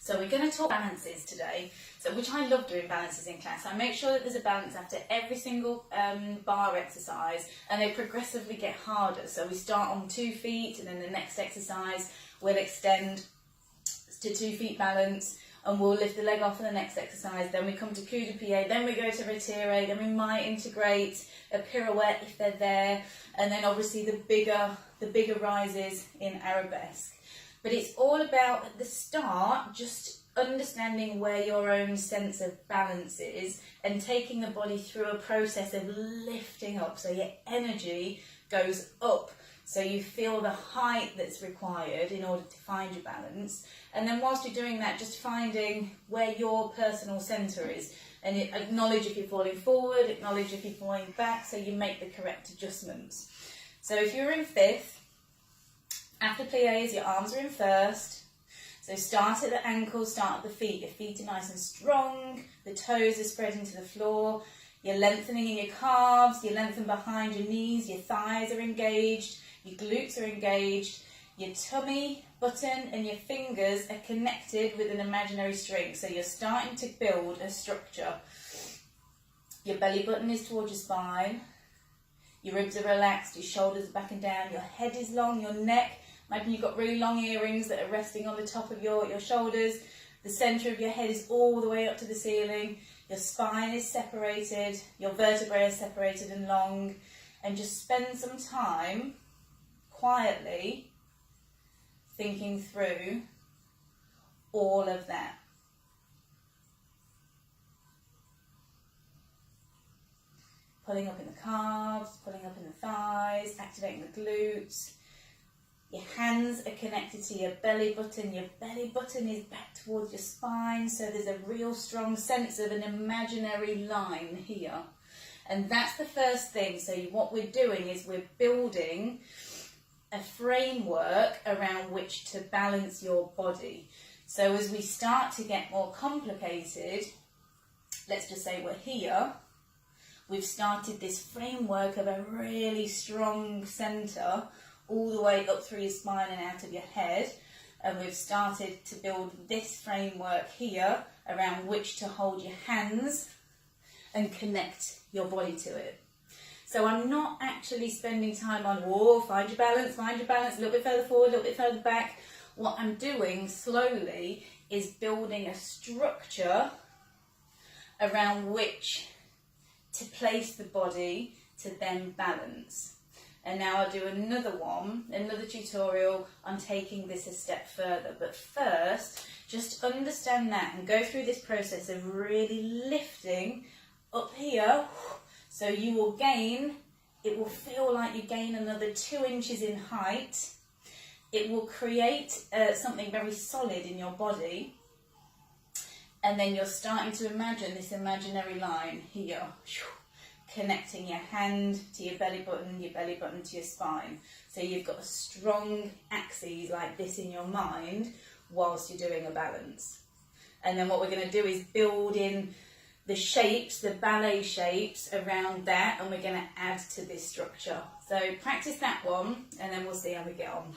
So we're going to talk balances today, which I love doing balances in class. I make sure that there's a balance after every single bar exercise, and they progressively get harder. So we start on 2 feet, and then the next exercise we'll extend to 2 feet balance, and we'll lift the leg off in the next exercise. Then we come to coup de pied, then we go to retire, then we might integrate a pirouette if they're there, and then obviously the bigger rises in arabesque. But it's all about, at the start, just understanding where your own sense of balance is and taking the body through a process of lifting up, so your energy goes up, so you feel the height that's required in order to find your balance. And then whilst you're doing that, just finding where your personal centre is, and acknowledge if you're falling forward, acknowledge if you're falling back, so you make the correct adjustments. So if you're in fifth, after pliés, your arms are in first. So start at the ankles, start at the feet. Your feet are nice and strong. The toes are spreading to the floor. You're lengthening in your calves. You lengthen behind your knees. Your thighs are engaged. Your glutes are engaged. Your tummy button and your fingers are connected with an imaginary string. So you're starting to build a structure. Your belly button is towards your spine. Your ribs are relaxed. Your shoulders are back and down. Your head is long. Your neck. Imagine you've got really long earrings that are resting on the top of your shoulders. The centre of your head is all the way up to the ceiling. Your spine is separated. Your vertebrae are separated and long. And just spend some time quietly thinking through all of that. Pulling up in the calves, pulling up in the thighs, activating the glutes. Your hands are connected to your belly button. Your belly button is back towards your spine, so there's a real strong sense of an imaginary line here. And that's the first thing. So what we're doing is we're building a framework around which to balance your body. So as we start to get more complicated, let's just say we're here, we've started this framework of a really strong centre all the way up through your spine and out of your head, and we've started to build this framework here around which to hold your hands and connect your body to it. So I'm not actually spending time on, find your balance, a little bit further forward, a little bit further back. What I'm doing slowly is building a structure around which to place the body to then balance. And now I'll do another tutorial on taking this a step further. But first, just understand that and go through this process of really lifting up here. So you will gain, it will feel like you gain another 2 inches in height. It will create something very solid in your body. And then you're starting to imagine this imaginary line here, connecting your hand to your belly button to your spine. So you've got a strong axis like this in your mind whilst you're doing a balance. And then what we're going to do is build in the shapes, the ballet shapes around that, and we're going to add to this structure. So practice that one, and then we'll see how we get on.